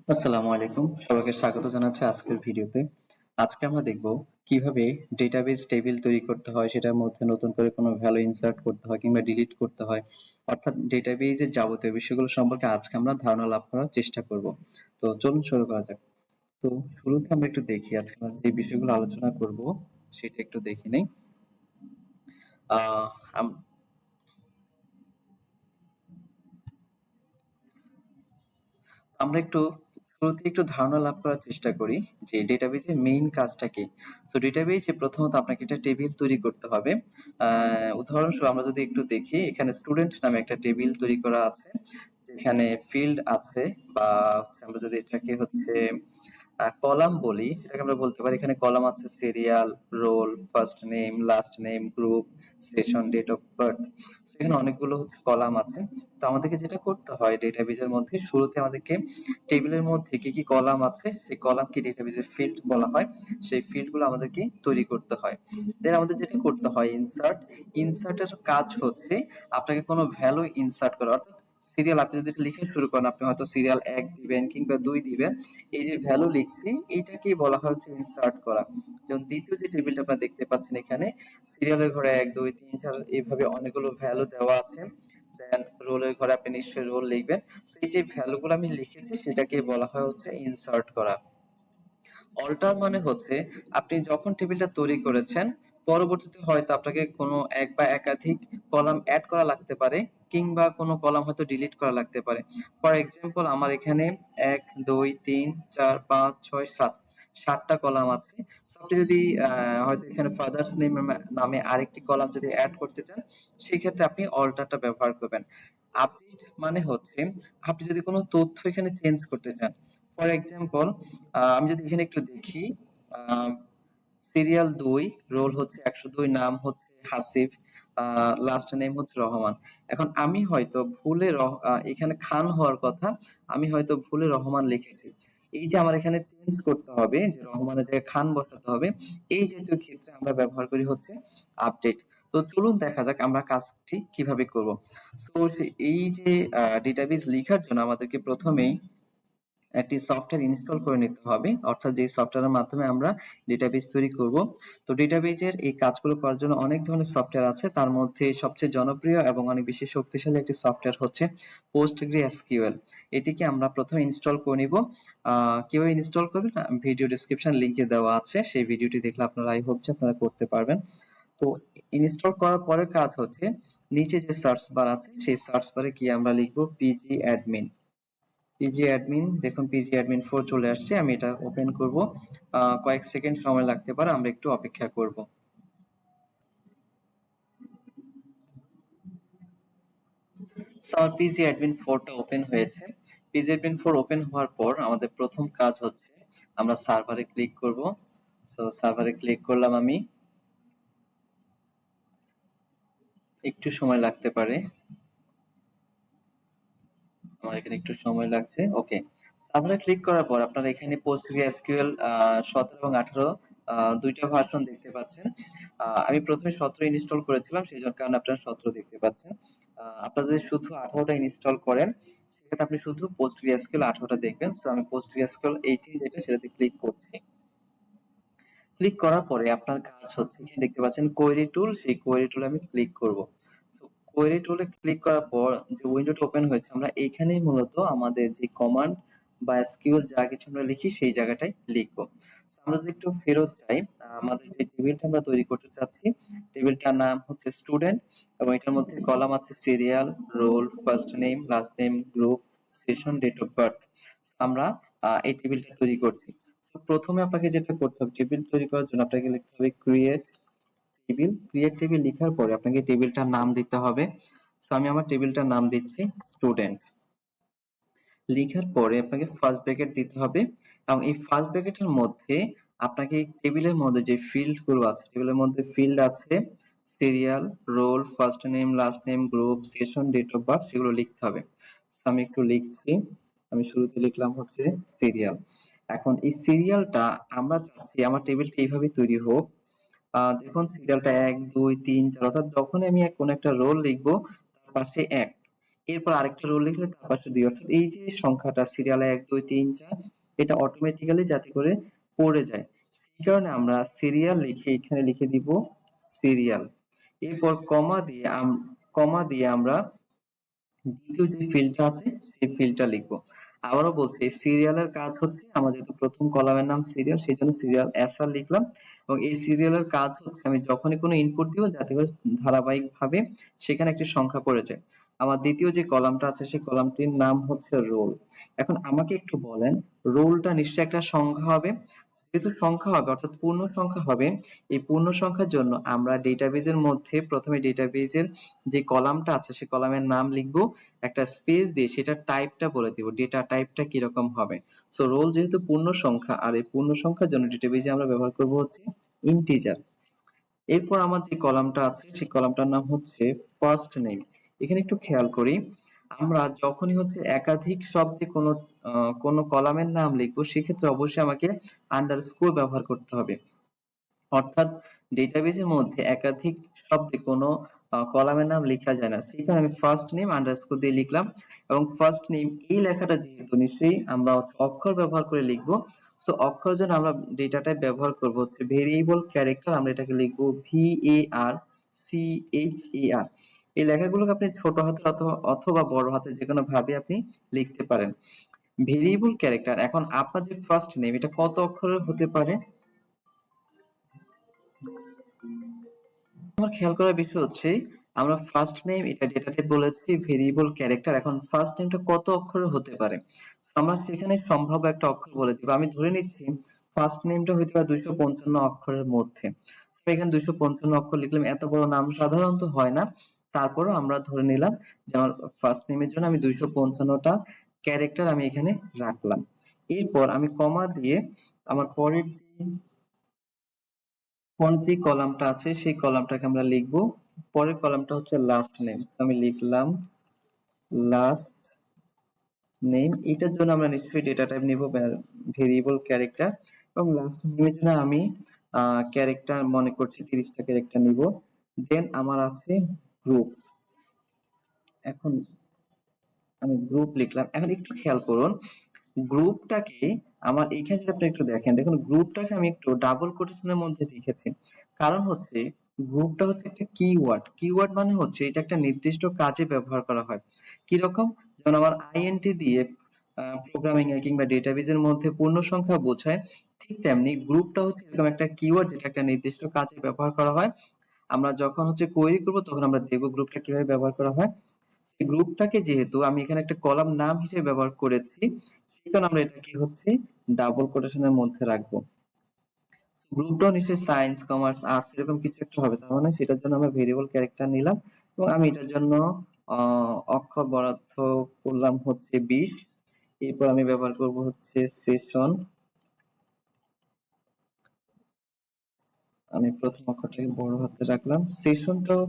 আসসালামু আলাইকুম, সবাইকে স্বাগত জানাচ্ছি আজকের ভিডিওতে। আজকে আমরা দেখব কিভাবে ডেটাবেজ টেবিল তৈরি করতে হয়, সেটার মধ্যে নতুন করে কোনো ভ্যালু ইনসার্ট করতে হয় কিংবা ডিলিট করতে হয়। অর্থাৎ ডেটাবেজের যাবতীয় বিষয়গুলো সম্পর্কে আজকে আমরা ধারণা লাভ করার চেষ্টা করব। তো চলুন শুরু করা যাক। তো শুরুতে আমরা একটু দেখি আজকে আমরা যে বিষয়গুলো আলোচনা করব সেটা একটু দেখে নেই। আহ আম- আমরা শুরুতে একটু ধারণা লাভ করার চেষ্টা করি যে ডেটাবেজের মেইন কাজটা কি। সো ডেটাবেজে প্রথমত আপনাকে একটা টেবিল তৈরি করতে হবে। উদাহরণস্বরূপ আমরা যদি একটু দেখি, এখানে স্টুডেন্ট নামে একটা টেবিল তৈরি করা আছে, যেখানে ফিল্ড আছে, বা আমরা যদি এটাকে কলাম বলি, সেটাকে আমরা বলতে পারি এখানে কলাম আছে serial, roll, first name, last name, group, session, date of birth. এখানে অনেকগুলো কলাম আছে। তো আমাদেরকে যেটা করতে হয় ডেটাবেজের মধ্যে, শুরুতে আমাদেরকে টেবিলের মধ্যে কি কি কলাম আছে সেই কলামকে ডেটাবেজের ফিল্ড বলা হয়, সেই ফিল্ডগুলো আমাদেরকে তৈরি করতে হয়। দেন আমাদের যেটা করতে হয় ইনসার্টের কাজ হচ্ছে আপনাকে কোনো ভ্যালু ইনসার্ট করা। অর্থাৎ সিরিয়াল আপনি যদি লিখে শুরু করেন, আপনি হয়তো সিরিয়াল ১ দিবেন কিংবা ২ দিবেন। এই যে ভ্যালু লিখছি এইটাকেই বলা হয় হচ্ছে ইনসার্ট করা। যেমন দ্বিতীয় যে টেবিলটা আপনারা দেখতে পাচ্ছেন, এখানে সিরিয়ালের ঘরে ১, ২, ৩, ৪ এইভাবে অনেকগুলো ভ্যালু দেওয়া আছে। দেন রোলের ঘরে আপনি নিশ্চয়ই রোল লিখবেন। তো এই যে ভ্যালুগুলো আমি লিখেছি সেটাকে বলা হয় হচ্ছে ইনসার্ট করা। অল্টার মানে হচ্ছে আপনি যখন টেবিলটা তৈরি করেছেন, পরবর্তীতে হয়তো আপনাকে কোনো এক বা একাধিক কলাম অ্যাড করা লাগতে পারে, কিংবা কোনো কলাম হয়তো ডিলিট করা লাগতে পারে। ফর এক্সাম্পল আমার এখানে ১, ২, ৩, ৪, ৫, ৬, ৭ ৭টা কলাম আছে। সো আপনি যদি হয়তো এখানে ফাদার্স নেম নামে আরেকটি কলাম যদি অ্যাড করতে চান, সেই ক্ষেত্রে আপনি অল্টারটা ব্যবহার করবেন। আপডেট মানে হচ্ছে আপনি যদি কোনো তথ্য এখানে চেঞ্জ করতে চান। ফর এক্সাম্পল আমি যদি এখানে একটু দেখি, আহ, সিরিয়াল ২, রোল হচ্ছে ১০২, নাম হচ্ছে হাসিফ, লাস্ট নেম হচ্ছে রহমান। এখন আমি হয়তো এখানে খান হওয়ার কথা, আমি হয়তো ভুলে রহমান লিখেছি। এই যে আমার এখানে চেঞ্জ করতে হবে, যে রহমানের জায়গায় খান বসাতে হবে, এই জাতীয় ক্ষেত্রে আমরা ব্যবহার করি হচ্ছে আপডেট। তো চলুন দেখা যাক আমরা কাজটি কিভাবে করব। সো এই যে ডেটাবেজ লেখার জন্য আমাদেরকে প্রথমেই একটি সফটওয়্যার ইনস্টল করে নিতে হবে, অর্থাৎ যে সফটওয়্যারের মাধ্যমে আমরা ডেটাবেজ তৈরি করব। তো ডেটাবেজের এই কাজগুলো করার জন্য অনেক ধরনের সফটওয়্যার আছে, তার মধ্যে সবচেয়ে জনপ্রিয় এবং অনেক বেশি শক্তিশালী একটি সফটওয়্যার হচ্ছে PostgreSQL। এটিকে আমরা প্রথমে ইনস্টল করে নিব। কিভাবে ইনস্টল করবেন ভিডিও ডেসক্রিপশন লিংকে দেওয়া আছে, সেই ভিডিওটি দেখলে আপনারা আই হোপ যে আপনারা করতে পারবেন। তো ইনস্টল করার পরে কাজ হচ্ছে নিচে যে সার্চ বার আছে সেই সার্চ বারে গিয়ে আমরা লিখব পিজি অ্যাডমিন। পিজি অ্যাডমিন, দেখুন পিজি অ্যাডমিন 4 চলে আসছে। আমি এটা ওপেন করব। কয়েক সেকেন্ড সময় লাগতে পারে, আমরা একটু অপেক্ষা করব। সো আমার পিজি অ্যাডমিন 4টা ওপেন হয়েছে। পিজি অ্যাডমিন 4 ওপেন হওয়ার পর আমাদের প্রথম কাজ হচ্ছে আমরা সার্ভারে ক্লিক করব। সো সার্ভারে ক্লিক করলাম আমি, একটু সময় লাগতে পারে, আমার এখানে একটু সময় লাগছে। ওকে, সার্ভারে ক্লিক করার পর আপনারা এখানে PostgreSQL 17 এবং 18 দুইটা ভার্সন দেখতে পাচ্ছেন। আমি প্রথমে 17 ইনস্টল করেছিলাম, সেই জন্য কারণে আপনারা 17 দেখতে পাচ্ছেন। আপনারা যদি শুধু 18টা ইনস্টল করেন, সেক্ষেত্রে আপনি শুধু PostgreSQL 18টা দেখবেন। তো আমি PostgreSQL 18 যেটা সেটাতে ক্লিক করছি। ক্লিক করার পরে আপনার কাজ হচ্ছে এখানে দেখতে পাচ্ছেন কোয়েরি টুল, সেই কোয়েরি টুলে আমি ক্লিক করব। তো কোয়েরি টুলে ক্লিক করার পর যে উইন্ডোটা ওপেন হয়েছে, আমরা এইখানেই মূলত আমাদের যে কমান্ড বা এসকিউএল যা কিছু আমরা লিখি সেই জায়গাটায় লিখবো। আমরা যদি একটু ফেরত যাই, আমাদের যে টেবিলটা আমরা তৈরি করতে চাচ্ছি, টেবিলটার নাম হচ্ছে স্টুডেন্ট, এবং এটার মধ্যে কলাম আছে serial, roll, first name, last name, group, session, date of birth. আমরা এই টেবিলটা তৈরি করছি। তো প্রথমে আপনাকে যেটা করতে হবে, টেবিল তৈরি করার জন্য আপনাকে লিখতে হবে ক্রিয়েট টেবিল। ক্রিয়েট টেবিল লেখার পরে আপনাকে টেবিলটার নাম দিতে হবে। সো আমি আমার টেবিলটার নাম দিচ্ছি স্টুডেন্ট। লেখার পরে আপনাকে ফার্স্ট ব্র্যাকেট দিতে হবে, এবং এই ফার্স্ট ব্র্যাকেটের মধ্যে আপনাকে এই টেবিলের মধ্যে যে ফিল্ড গুলো আছে, টেবিলের মধ্যে ফিল্ড আছে serial, roll, first name, last name, group, session, date of birth, সেগুলো লিখতে হবে। So, আমি একটু লিখছি। আমি শুরুতে লিখলাম হচ্ছে সিরিয়াল। এখন এই সিরিয়ালটা আমরা চাচ্ছি আমার টেবিলটা এইভাবে তৈরি হোক। দেখুন সিরিয়ালটা ১, ২, ৩, ৪, অর্থাৎ যখনই আমি কোনো একটা রোল লিখবো তার পাশে ১, এরপর আরেকটা রো লিখলে তার পাশে ২ অর্থাৎ এই যে সংখ্যাটা সিরিয়ালে ১, ২, ৩, ৪ এটা অটোমেটিক্যালি যাতে করে পড়ে যায়। সেই কারণে আমরা সিরিয়াল লিখে এখানে লিখে দিব সিরিয়াল। এরপর কমা দিয়ে আমরা দ্বিতীয় যে ফিল্ডটা আছে সেই ফিল্ডটা লিখবো। আবারও বলছি এই সিরিয়ালের কাজ হচ্ছে আমার যেহেতু প্রথম কলামের নাম সিরিয়াল সেই জন্য সিরিয়াল এফআর লিখলাম এবং এই সিরিয়ালের কাজ হচ্ছে আমি যখনই কোনো ইনপুট দিব যাতে করে ধারাবাহিকভাবে সেখানে একটি সংখ্যা পড়ে যায়। আমার দ্বিতীয় যে কলামটা আছে সেই কলামটির নাম হচ্ছে রোল। এখন আমাকে একটু বলেন রোলটা নিশ্চয়ই একটা সংখ্যা হবে। যেহেতু সংখ্যা হবে অর্থাৎ পূর্ণ সংখ্যা হবে, এই পূর্ণ সংখ্যার জন্য আমরা ডেটাবেজের মধ্যে প্রথমে ডেটাবেজের যে কলামটা আছে সেই কলামের নাম লিখবো, একটা স্পেস দিয়ে সেটার টাইপটা বলে দিব, ডেটা টাইপটা কিরকম হবে। সো রোল যেহেতু পূর্ণ সংখ্যা আর এই পূর্ণ সংখ্যার জন্য ডেটাবেজে আমরা ব্যবহার করব হচ্ছে ইন্টিজার। এরপর আমার যে কলামটা আছে সেই কলামটার নাম হচ্ছে ফার্স্ট নেম। এখানে একটু খেয়াল করি আমরা যখনই হচ্ছে একাধিক শব্দে কোনো কলামের নাম লিখবো সেক্ষেত্রে অবশ্যই আমাকে আন্ডারস্কোর ব্যবহার করতে হবে। অর্থাৎ ডেটাবেজের মধ্যে একাধিক শব্দে কোনো কলামের নাম লেখা যায় না। সেই কারণে আমি ফার্স্ট নেম আন্ডারস্কোর দিয়ে লিখলাম এবং ফার্স্ট নেম এই লেখাটা যেহেতু নিশ্চয়ই আমরা অক্ষর ব্যবহার করে লিখবো। সো অক্ষরের জন্য আমরা ডেটা টাইপ ব্যবহার করব হচ্ছে ভেরিয়েবল ক্যারেক্টার। আমরা এটাকে লিখবো VARCHAR। এই লেখাগুলোকে আপনি ছোট হাতের অথবা বড় হাতের যেকোনো ভাবে আপনি লিখতে পারেন। Variable character. এখন আপনার যে ফার্স্ট নেম এটা কত অক্ষরের হতে পারে? আমার খেয়াল করার বিষয় হচ্ছে আমরা ফার্স্ট নেম এটা ডেটা টাইপ বলেছি ভেরিয়েবল ক্যারেক্টার। এখন ফার্স্ট নেমটা কত অক্ষরের হতে পারে? So, আমরা সেখানে সম্ভাব্য একটা অক্ষর বলে দিব। আমি ধরে নিচ্ছি ফার্স্ট নেমটা হতে পারে 255 অক্ষরের মধ্যে। So, এখানে 255 অক্ষর লিখলাম, এত বড় নাম সাধারণত হয় না। তারপরও আমরা ধরে নিলাম যে আমার ফার্স্ট নেমের জন্য আমি 255টা ক্যারেক্টার আমি এখানে রাখলাম। এরপর আমি কমা দিয়ে আমার পরের যে কলামটা আছে সেই কলামটাকে আমরা লিখব। পরের কলামটা হচ্ছে লাস্ট নেম। আমি লিখলাম লাস্ট নেম। এটার জন্য আমরা নিশ্চয়ই ডেটা টাইপ নিব ভেরিয়েবল ক্যারেক্টার এবং লাস্ট নেমের জন্য আমি ক্যারেক্টার মনে করছি 30টা ক্যারেক্টার নিব। দেন আমার আছে গ্রুপ। এখন আমি গ্রুপ লিখলাম। এখন একটু খেয়াল করুন গ্রুপটাকে আমার এইখানে যদি আপনি একটু দেখুন গ্রুপটাকে আমি একটু ডাবল কোটেশনের মধ্যে লিখেছি। কারণ হচ্ছে গ্রুপটা হচ্ছে একটা কিওয়ার্ড। কিওয়ার্ড মানে হচ্ছে এটা একটা নির্দিষ্ট কাজে ব্যবহার করা হয়। কিরকম? যেমন আমার আইএনটি দিয়ে প্রোগ্রামিং এ কিংবা ডেটাবেজের মধ্যে পূর্ণ সংখ্যা বোঝায়, ঠিক তেমনি গ্রুপটা হচ্ছে এরকম একটা কিওয়ার্ড যেটা একটা নির্দিষ্ট কাজে ব্যবহার করা হয়। আমরা যখন হচ্ছে কোয়েরি করব তখন আমরা দেখব গ্রুপটা কিভাবে ব্যবহার করা হয়। সেই গ্রুপটাকে যেহেতু আমি এখানে একটা কলাম নাম হিসেবে ব্যবহার করেছি সেই কারণে আমরা এটাকে হচ্ছে ডাবল কোটেশনের মধ্যে রাখবো। গ্রুপটাও নিশ্চয়ই সায়েন্স, কমার্স, আর্টস এরকম কিছু একটা হবে। তার মানে সেটার জন্য আমরা ভেরিয়েবল ক্যারেক্টার নিলাম এবং আমি এটার জন্য অক্ষর বরাদ্দ করলাম হচ্ছে 20। এরপর আমি ব্যবহার করব হচ্ছে সেশন। আমি প্রথম অক্ষরটাকে বড় হাতে রাখলাম। সেশনটাও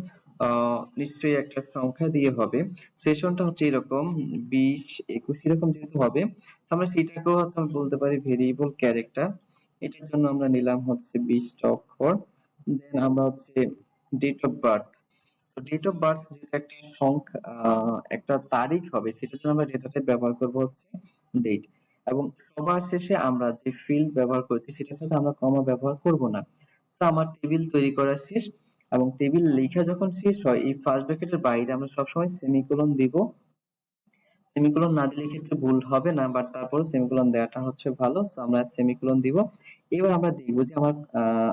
নিশ্চয়ই একটা সংখ্যা দিয়ে হবে। সেশনটা হচ্ছে এরকম 20, 21 এরকম যেহেতু হবে তো আমরা সেটাকেও হচ্ছে আমি বলতে পারি ভেরিয়েবল ক্যারেক্টার। এটার জন্য আমরা নিলাম হচ্ছে 20টা অক্ষর। দেন আমরা হচ্ছে ডেট অফ বার্থ। তো ডেট অফ বার্থ যেটা একটা সংখ্যা একটা তারিখ হবে সেটার জন্য আমরা ডেটা টাইপ ব্যবহার করব হচ্ছে ডেট এবং সবার শেষে আমরা যে ফিল্ড ব্যবহার করেছি সেটার সাথে আমরা কমা ব্যবহার করব না। তো আমার টেবিল তৈরি করা শেষ এবং টেবিল লেখা যখন শেষ হয় এই ফার্স্ট ব্র্যাকেটের বাইরে আমরা সবসময় সেমিকোলন দিব। সেমিকোলন না দিলে ক্ষেত্রে ভুল হবে না বাট তারপরে সেমিকোলন দেওয়াটা হচ্ছে ভালো। তো আমরা সেমিকোলন দিব। এবার আমরা দেখব যে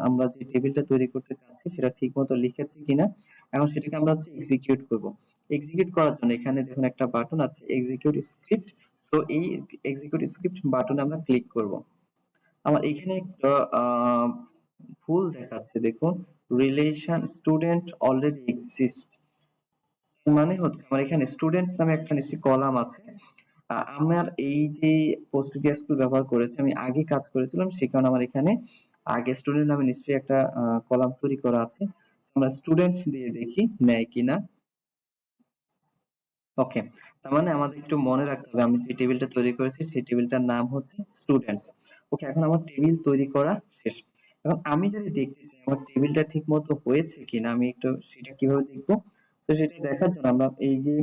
আমরা যে টেবিলটা তৈরি করতে চাচ্ছি সেটা ঠিকমতো লিখেছি কিনা। এখন সেটাকে আমরা হচ্ছে এক্সিকিউট করব। এক্সিকিউট করার জন্য এখানে দেখুন একটা বাটন আছে এক্সিকিউট স্ক্রিপ্ট। তো এই এক্সিকিউট স্ক্রিপ্ট বাটনে আমরা ক্লিক করব। আমার এখানে একটা ভুল দেখাচ্ছে দেখুন রিলেশন স্টুডেন্ট অলরেডি এক্সিস্ট। মানে হচ্ছে আমার এখানে স্টুডেন্ট নামে একটা নিশ্চয়ই কলাম আছে। আমার এই যে PostgreSQL ব্যবহার করেছি আমি আগে কাজ করেছিলাম সে কারণে আমার এখানে আগে স্টুডেন্ট নামে নিশ্চয়ই একটা কলাম তৈরি করা আছে। আমরা স্টুডেন্ট দিয়ে দেখি নেয় কিনা। ওকে, তার মানে আমাদের একটু মনে রাখতে হবে আমি যে টেবিলটা তৈরি করেছি সেই টেবিলটার নাম হচ্ছে স্টুডেন্টস। ওকে, এখন আমার টেবিল তৈরি করা শেষ। এখন আমি যদি দেখতে চাই আমার টেবিলটা ঠিক মতো হয়েছে কিনা আমি একটু সেটা কিভাবে দেখবো? তো সেটা দেখার জন্য আমরা এই যে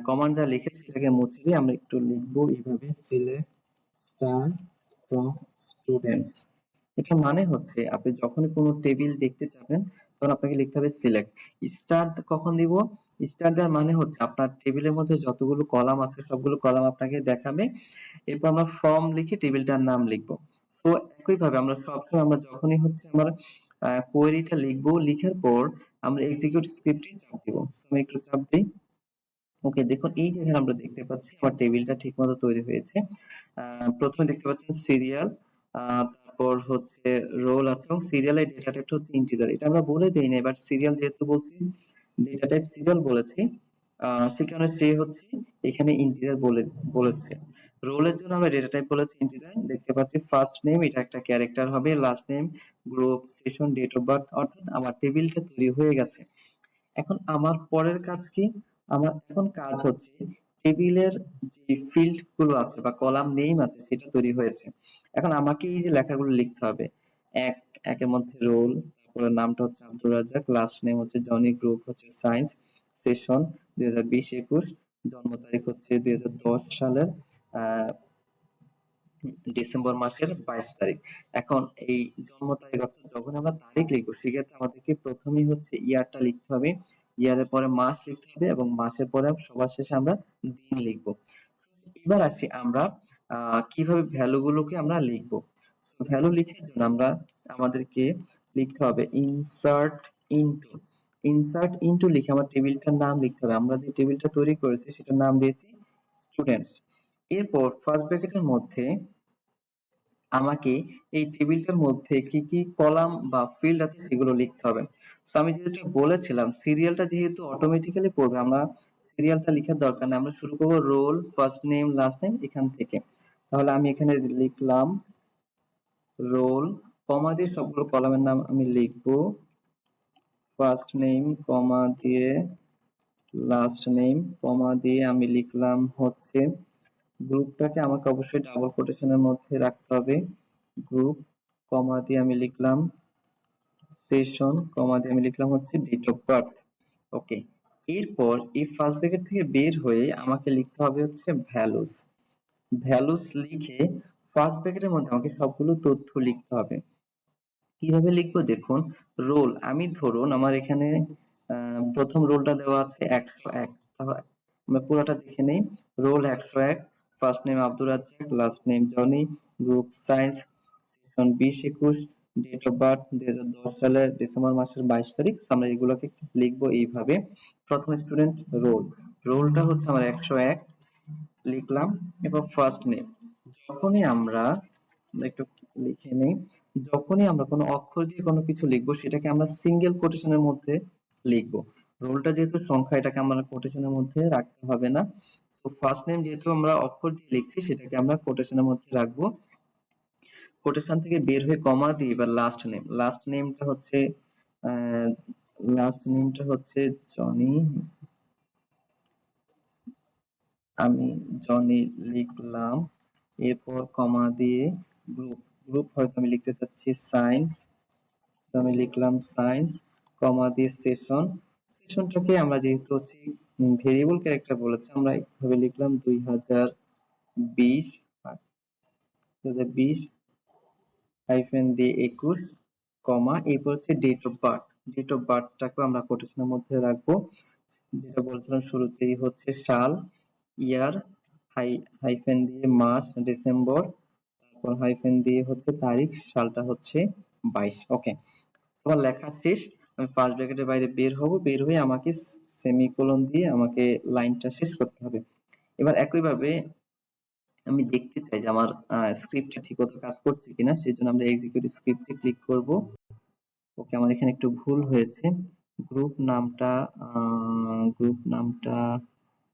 কমান্ড যা লিখেছি সেটাকে মুছে দিয়ে আমরা একটু লিখবো এইভাবে, সিলেক্ট স্টার ফ্রম স্টুডেন্টস। এটা মানে হচ্ছে আপনি যখনই কোনো টেবিল দেখতে যাবেন তখন আপনাকে লিখতে হবে সিলেক্ট। স্টার কখন দিব? স্টার দেওয়ার মানে হচ্ছে আপনার টেবিলের মধ্যে যতগুলো কলাম আছে সবগুলো কলাম আপনাকে দেখাবে। এরপর আমরা ফর্ম লিখে টেবিলটার নাম লিখবো। তো একইভাবে আমরা সবসময় আমরা যখনই হচ্ছে আমরা কোয়েরিটা লিখবো, লিখার পর আমরা এক্সিকিউট স্ক্রিপ্টে চাপ দিব। আমি একটু চাপ দিই। ওকে, দেখুন এই যে এখানে আমরা দেখতে পাচ্ছি আমার টেবিলটা ঠিকমতো তৈরি হয়েছে। প্রথমে দেখতে পাচ্ছেন সিরিয়াল, তারপর হচ্ছে রোল আছে এবং সিরিয়ালের ডেটা টাইপটা হচ্ছে ইন্টিজার। এটা আমরা বলে দেই না, এবার সিরিয়াল যেহেতু বলছি, ডেটা টাইপ সিরিয়াল বলেছি, সে কারণে সে হচ্ছে এখানে ইন্টিজার বলেছে। রোলের জন্য আমরা ডেটা টাইপ বলেছি ইন্টিজার। দেখতে পাচ্ছি ফার্স্ট নেম এটা একটা ক্যারেক্টার হবে, last name, group, session, date of birth, অর্থাৎ আমার টেবিলটা তৈরি হয়ে গেছে। এখন আমার পরের কাজ কি? আমার এখন কাজ হচ্ছে টেবিলের যে ফিল্ড গুলো আছে বা কলাম নেম আছে সেটা তৈরি হয়েছে। এখন আমাকে এই যে লেখাগুলো লিখতে হবে। এক একের মধ্যে রোল, তারপরে নামটা হচ্ছে আব্দুর রাজ্জাক, লাস্ট নেম হচ্ছে জনি, গ্রুপ হচ্ছে সায়েন্স, সেশন 2020-21, জন্ম তারিখ হচ্ছে 2010 সালের আহ ডিসেম্বর মাসের 22 তারিখ। এখন এই জন্ম তারিখ অর্থাৎ যখন আমরা তারিখ লিখবো সেক্ষেত্রে আমাদেরকে প্রথমেই হচ্ছে ইয়ারটা লিখতে হবে, ইয়ারের পরে মাস লিখতে হবে এবং মাসের পরে সবার শেষে আমরা দিন লিখবো। এবার আসি আমরা কিভাবে ভ্যালু গুলোকে আমরা লিখবো। ভ্যালু লিখার জন্য আমরা আমাদেরকে লিখতে হবে ইনসার্ট ইনটু লিখে আমার টেবিলটার নাম লিখতে হবে। আমরা যে টেবিলটা তৈরি করেছি সেটার নাম দিয়েছি স্টুডেন্টস। এরপর ফার্স্ট ব্র্যাকেটের মধ্যে আমাকে এই টেবিলটার মধ্যে কি কি কলাম বা ফিল্ড আছে সেগুলো লিখতে হবে। সো আমি যেহেতু বলেছিলাম সিরিয়ালটা যেহেতু অটোমেটিক্যালি পড়বে, আমরা সিরিয়ালটা লিখার দরকার নেই, আমরা শুরু করবো roll, first name, last name এখান থেকে। তাহলে আমি এখানে লিখলাম রোল, কমা দিয়ে সবগুলো কলামের নাম আমি লিখবো, ফার্স্ট নেম কমা দিয়ে লাস্ট নেম কমা দিয়ে আমি লিখলাম হচ্ছে, গ্রুপটাকে আমাকে অবশ্যই ডাবল কোটেশনের মধ্যে রাখতে হবে, গ্রুপ, কমা দিয়ে আমি লিখলাম সেশন, কমা দিয়ে আমি লিখলাম হচ্ছে ডেট অফ বার্থ। ওকে, এরপর এই ফার্স্ট ব্র্যাকেট থেকে বের হয়ে আমাকে লিখতে হবে হচ্ছে ভ্যালুস। ভ্যালুস লিখে ফার্স্ট ব্র্যাকেটের মধ্যে আমাকে সবগুলো তথ্য লিখতে হবে। কিভাবে লিখবো দেখুন, রোল আমি ধরুন আমার এখানে প্রথম রোলটা দেওয়া আছে 101, তাহলে আমরা পুরোটা দেখে নেই। Roll 101, first name Abdur Razzaq, last name Jony, group science, session 20-21, date of birth 2010 সালের ডিসেম্বর মাসের 22 তারিখ। আমরা এগুলোকে লিখবো এইভাবে। প্রথম স্টুডেন্ট রোল, রোলটা হচ্ছে আমার 101 লিখলাম। এবার ফার্স্ট নেম, যখনই আমরা একটু লিখে নেই, যখনই আমরা কোনো অক্ষর দিয়ে কোনো কিছু লিখবো সেটাকে আমরা সিঙ্গেল কোটেশনের মধ্যে লিখবো। রোলটা যেহেতু সংখ্যা এটাকে আমরা কোটেশনের মধ্যে রাখতে হবে না। তো ফার্স্ট নেম যেহেতু আমরা অক্ষর দিয়ে লিখছি সেটাকে আমরা কোটেশনের মধ্যে রাখবো। কোটেশন থেকে বের হয়ে কমা দিয়ে এবার লাস্ট নেমটা হচ্ছে জনি, আমি জনি লিখলাম। এরপর কমা দিয়ে গ্রুপ, গ্রুপ হয়তো আমি লিখতে চাচ্ছি সায়েন্স, আমি লিখলাম সায়েন্স, কমা দিয়ে সেশন, সেশনটাকে আমরা যেহেতু হচ্ছে ভেরিয়েবল ক্যারেক্টার বলেছে আমরা এইভাবে লিখলাম 2020 হাইফেন দিয়ে 21, কমা এরপর হচ্ছে date of birth, date of বার্থটাকে আমরা কোটেশনের মধ্যে রাখবো। যেটা বলছিলাম শুরুতেই হচ্ছে সাল, ইয়ার, হাইফেন দিয়ে মাস, ডিসেম্বর, তারপর হাইফেন দিয়ে হচ্ছে তারিখ, সালটা হচ্ছে 22। ওকে, তোমার লেখা শেষ। আমি ফার্স্ট ব্র্যাকেটের বাইরে বের হব, বের হয়ে আমাকে সেমিকোলন দিয়ে আমাকে লাইনটা শেষ করতে হবে। এবার একইভাবে আমি দেখতে চাই যে আমার স্ক্রিপ্টটা ঠিকমতো কাজ করছে কিনা, সেজন্য আমরা এক্সিকিউট স্ক্রিপ্টে ক্লিক করব। ওকে, আমার এখানে একটু ভুল হয়েছে। গ্রুপ নামটা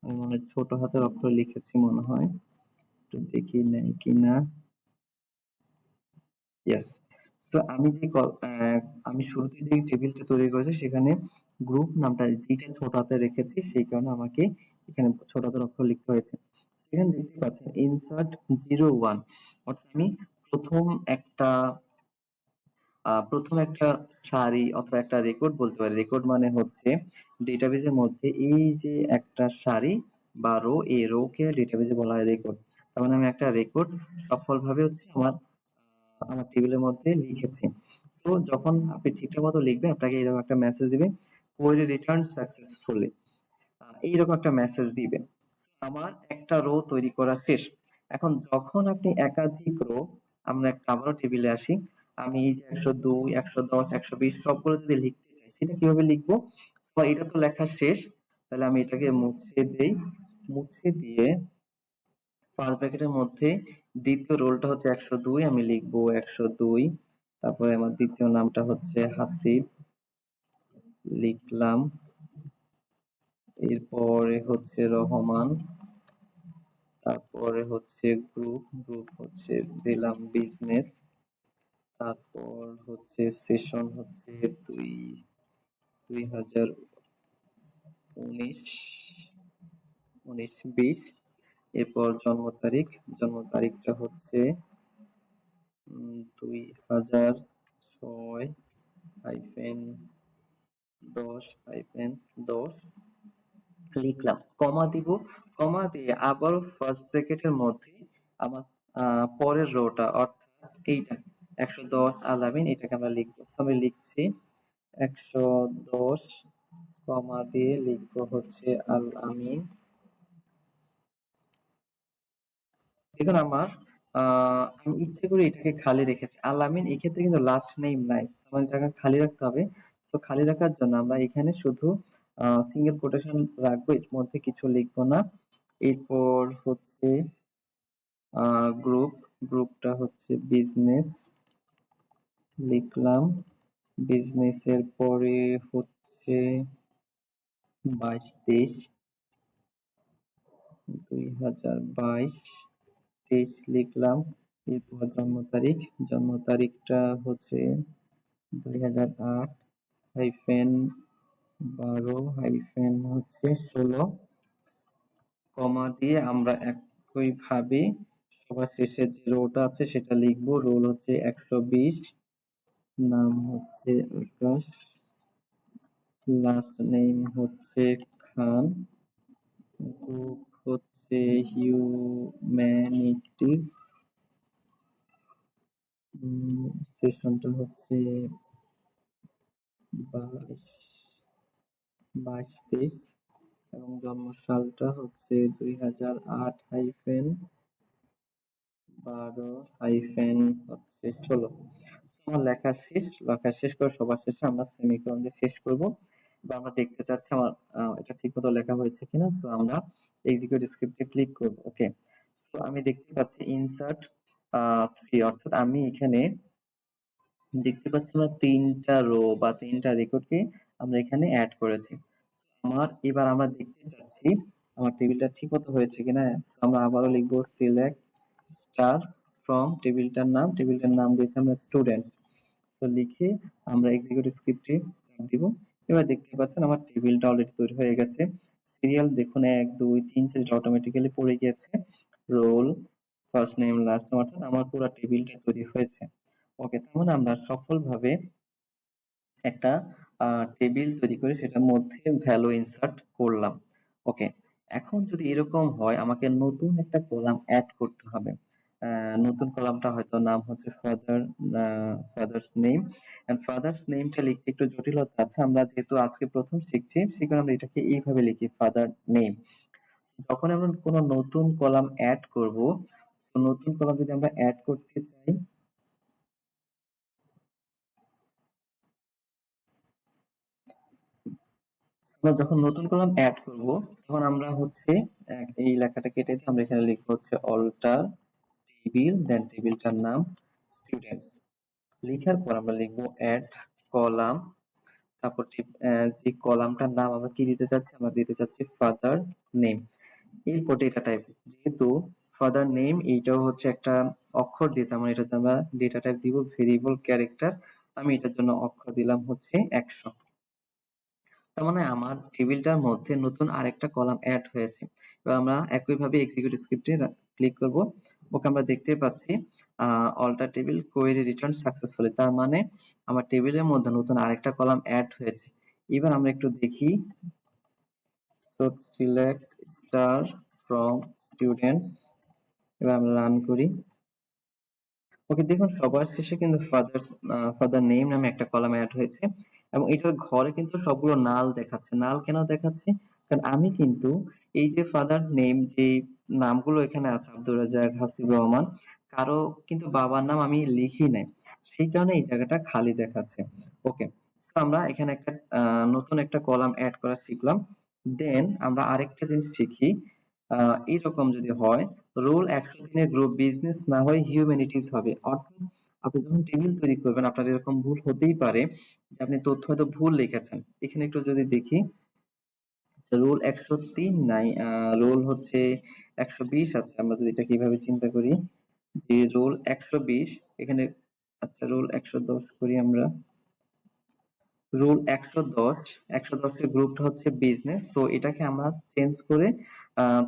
আমি মনে হয় ছোট হাতের অক্ষরে লিখেছি মনে হয়, একটু দেখি নেই কিনা। ইয়েস। তো আমি শুরুতে যে টেবিলটা তৈরি করেছি সেখানে গ্রুপ নামটা যেটা ছোট হাতে রেখেছি সেই কারণে আমাকে এখানে ছোট হাতের অক্ষর লিখতে হয়েছে। সেখানে দেখতে পাচ্ছেন ইনসার্ট 01, অর্থাৎ আমি প্রথম একটা প্রথম একটা সারি অথবা একটা রেকর্ড বলতে পারি। রেকর্ড মানে হচ্ছে ডেটাবেজের মধ্যে এই যে একটা সারি বা রো, এই রো কে ডেটাবেজে বলা হয় রেকর্ড। তার মানে আমি একটা রেকর্ড সফলভাবে হচ্ছে আমার টেবিলের মধ্যে লিখেছি। সো যখন আপনি ঠিকঠাক মতো লিখবেন, আপনাকে এরকম একটা মেসেজ দিবে, কোয়েরি রিটার্ন সাকসেসফুলি। এইরকম একটা মেসেজ দিবে। আমার একটা রো তৈরি করা শেষ। এখন যখন আপনি একাধিক রো, আমরা একটা আবারও টেবিলে আসি। আমি এই যে ১০২, ১১০, ১২০ সবগুলো যদি লিখতে চাই, সেটা কিভাবে লিখবো? এটা তো লেখা শেষ। তাহলে আমি এটাকে মুছে দেই। মুছে দিয়ে ফার্স্ট ব্র্যাকেটের মধ্যে দ্বিতীয় রোলটা হচ্ছে ১০২, আমি লিখবো ১০২। তারপরে আমার দ্বিতীয় নামটা হচ্ছে হাসিব, লিখলাম। এরপরে হচ্ছে রহমান। তারপরে হচ্ছে গ্রুপ, গ্রুপ হচ্ছে দিলাম বিজনেস। তারপর হচ্ছে সেশন হচ্ছে ২০১৯, ১৯-২০। এরপর জন্ম তারিখ, জন্ম তারিখটা হচ্ছে ২০০৬-১০-১০ লিখলাম, কমা দিব। কমা দিয়ে আবারও ফার্স্ট ব্র্যাকেটের মধ্যে আমার পরের রোটা অর্থাৎ এইটা ১১০ আলামিন, এটাকে আমরা লিখবো। আমি লিখছি ১১০, কমা দিয়ে লিখবো হচ্ছে আল আমিন। দেখুন আমার আমি ইচ্ছে করে এটাকে খালি রেখেছি। আল আমিন এক্ষেত্রে কিন্তু লাস্ট নেম নাই। আমার জায়গা খালি রাখতে হবে। তো খালি রাখার জন্য আমরা এখানে শুধু সিঙ্গেল কোটেশন রাখবো, এর মধ্যে কিছু লিখবো না। এরপর হচ্ছে গ্রুপ, গ্রুপটা হচ্ছে বিজনেস, লিখলাম। বিজনেসের পরে হচ্ছে ২২-২৩, ২০২২, ২৩ লিখলাম। এরপর জন্ম তারিখ, জন্ম তারিখটা হচ্ছে ২০০৮ হাইফেন ১২ হাইফেন হচ্ছে ১৬, কমা দিয়ে আমরা একইভাবে সবার শেষে যে রোটা আছে সেটা লিখবো। রোল হচ্ছে ১২০, নাম হচ্ছে আকাশ, লাস্ট নেম হচ্ছে খান, গ্রুপ হচ্ছে হিউম্যানিটিজ, সেশনটা হচ্ছে ২২, ২২-২৩ এবং জন্ম সালটা হচ্ছে ২০০৮ হাইফেন ১২ হাইফেন হচ্ছে ১৬। আমার লেখা শেষ। লেখা শেষ করে সবার শেষে আমরা সেমিকোলন দিয়ে শেষ করব। বা আমরা দেখতে চাচ্ছি আমার এটা ঠিকমতো লেখা হয়েছে কিনা। সো আমরা এক্সিকিউট স্ক্রিপ্টে ক্লিক করব। ওকে। সো আমি দেখতে পাচ্ছি ইনসার্ট 3, অর্থাৎ আমি এখানে দেখতে পাচ্ছি আমরা ৩টা রো বা ৩টা রেকর্ডকে আমরা এখানে এড করেছি। এবার আমরা দেখতে চাচ্ছি আমার টেবিলটা ঠিকমতো হয়েছে কিনা। আমরা আবারও লিখবো সিলেক্ট স্টার ফ্রম টেবিলটার নাম দিয়েছি আমরা স্টুডেন্ট। তো লিখে আমরা এক্সিকিউট স্ক্রিপ্টে চাপ দিব। এবার দেখতে পাচ্ছেন আমার টেবিলটা অলরেডি তৈরি হয়ে গেছে। সিরিয়াল দেখুন ১, ২, ৩, ৪ এটা অটোমেটিক্যালি পড়ে গিয়েছে। Roll, first name, last name, অর্থাৎ আমার পুরো টেবিলটা তৈরি হয়েছে। ওকে, তার মানে আমরা সফলভাবে একটা টেবিল তৈরি করে সেটার মধ্যে ভ্যালু ইনসার্ট করলাম। ওকে, এখন যদি এরকম হয় আমাকে নতুন একটা কলাম অ্যাড করতে হবে। নতুন কলামটা হয়তো নাম হচ্ছে ফাদার্স নেম। এন্ড ফাদার্স নেমটা লিখতে একটু জটিলতা আছে। আমরা যেহেতু আজকে প্রথম শিখছি, সেখানে আমরা এটাকে এইভাবে লিখি ফাদার নেম। যখন আমরা কোনো নতুন কলাম অ্যাড করব, তো নতুন কলাম যদি আমরা অ্যাড করতে চাই, আমরা যখন নতুন কলাম অ্যাড করব, তখন আমরা হচ্ছে এই লেখাটা কেটে দিয়ে আমরা এখানে লিখবো হচ্ছে অল্টার টেবিল, দেন টেবিলটার নাম স্টুডেন্টস। লিখার পর আমরা লিখবো অ্যাড কলাম। তারপর যে কলামটার নাম আমরা কি দিতে চাচ্ছি, আমরা দিতে চাচ্ছি ফাদার নেম। এরপর ডেটা টাইপ, যেহেতু ফাদার নেম এইটাও হচ্ছে একটা অক্ষর দিতে, আমরা এটাতে আমরা ডেটা টাইপ দিব ভেরিয়েবল ক্যারেক্টার। আমি এটার জন্য অক্ষর দিলাম হচ্ছে ১০০। তার মানে আমার টেবিলটার মধ্যে নতুন আরেকটা কলাম অ্যাড হয়েছে। এবার আমরা একইভাবে এক্সিকিউট স্ক্রিপ্টে ক্লিক করব। ওকে, আমরা দেখতে পাচ্ছি alter table query return successfully, তার মানে আমার টেবিলের মধ্যে নতুন আরেকটা কলাম অ্যাড হয়েছে। এবার আমরা একটু দেখি, তো সিলেক্ট স্টার ফ্রম স্টুডেন্টস, এবার আমরা রান করি। ওকে, দেখুন সবার শেষে কিন্তু ফাদার নেম নামে একটা কলাম অ্যাড হয়েছে এবং এটার ঘরে কিন্তু সবগুলো নাল দেখাচ্ছে। নাল কেন দেখাচ্ছে? কারণ আমি কিন্তু এই যে ফাদার নেম যে নামগুলো এখানে আছে, আব্দুর রাজ্জাক, হাসিবুর রহমান, কারো কিন্তু বাবার নাম আমি লিখি নাই, সেই কারণে এই জায়গাটা খালি দেখাচ্ছে। ওকে, তো আমরা এখানে একটা নতুন একটা কলাম অ্যাড করা শিখলাম। দেন আমরা আরেকটা জিনিস শিখি, এইরকম যদি হয় রোল 103 এর গ্রুপ বিজনেস না হয় হিউম্যানিটিজ হবে। অর্থাৎ আপনি যখন টেবিল তৈরি করবেন আপনার এরকম ভুল হতেই পারে যে আপনি তথ্য হয়তো ভুল লিখেছেন। এখানে একটু যদি দেখি, রোল 103 নাই, রোল হচ্ছে 120 আছে। আমরা যদি এটা কিভাবে চিন্তা করি যে রোল 120 এখানে, আচ্ছা রোল 110 করি আমরা। রুল 110, 110 এর গ্রুপটা হচ্ছে বিজনেস, তো এটাকে আমরা চেঞ্জ করে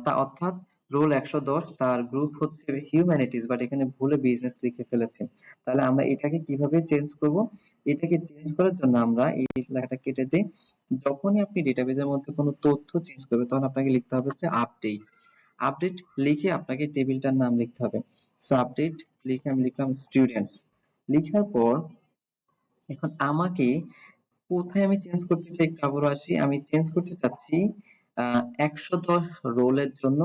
তা অর্থাৎ রুল 110 তার গ্রুপ হচ্ছে হিউম্যানিটিজ, বাট এখানে ভুলে বিজনেস লিখে ফেলেছি। তাহলে আমরা এটাকে কিভাবে চেঞ্জ করব? এটাকে চেঞ্জ করার জন্য আমরা এই লেখাটা কেটে দিই। যখনই আপনি ডেটাবেজের মধ্যে কোনো তথ্য চেঞ্জ করবেন তখন আপনাকে লিখতে হবে হচ্ছে আপডেট। আপডেট লিখে আপনাকে টেবিলটার নাম লিখতে হবে। সো আপডেট লিখে আমি লিখলাম স্টুডেন্টস। লিখার পর এখন আমাকে কোথায় আমি চেঞ্জ করতে চাই একটু আবারও আসি। আমি চেঞ্জ করতে চাচ্ছি 110 রোলের জন্য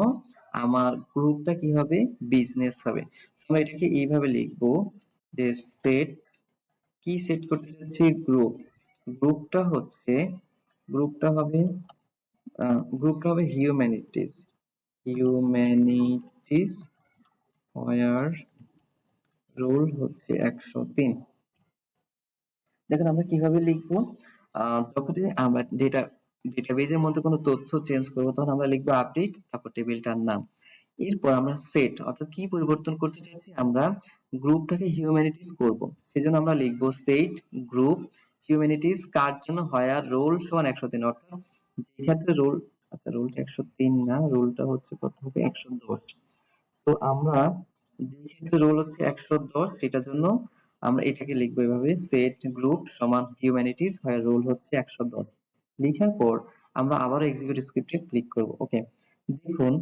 আমার গ্রুপটা কি হবে? বিজনেস হবে। So, আমরা এটাকে এইভাবে লিখবো যে সেট, কি সেট করতে চাচ্ছি? গ্রুপ। গ্রুপটা হচ্ছে, গ্রুপটা হবে হিউম্যানিটিজ। হিউম্যানিটিজ ওয়ার রোল হচ্ছে 103। দেখেন আমরা কিভাবে লিখবো, যখনই আমরা ডেটাবেজের মধ্যে কোনো তথ্য চেঞ্জ করবো তখন আমরা লিখবো আপডেট, তারপর টেবিলটার নাম। এরপর আমরা সেট, অর্থাৎ কি পরিবর্তন করতে চাইছি? আমরা গ্রুপটাকে হিউম্যানিটিজ করব, সেজন্য আমরা লিখবো সেট গ্রুপ হিউম্যানিটিজ কার জন্য হয় আর রোল সমান 103, অর্থাৎ যে ক্ষেত্রে রোল, আচ্ছা রোলটা 103 না, রোলটা হচ্ছে কত হবে? 110। তো আমরা যে ক্ষেত্রে রোল হচ্ছে 110 সেটার জন্য আমরা এটাকে লিখবো এভাবে, সেট গ্রুপ সমান হিউম্যানিটিজ হয় রোল হচ্ছে 110। লিখার পর আমরা আবার এক্সিকিউট স্ক্রিপ্টে ক্লিক করব। ওকে, দেখুন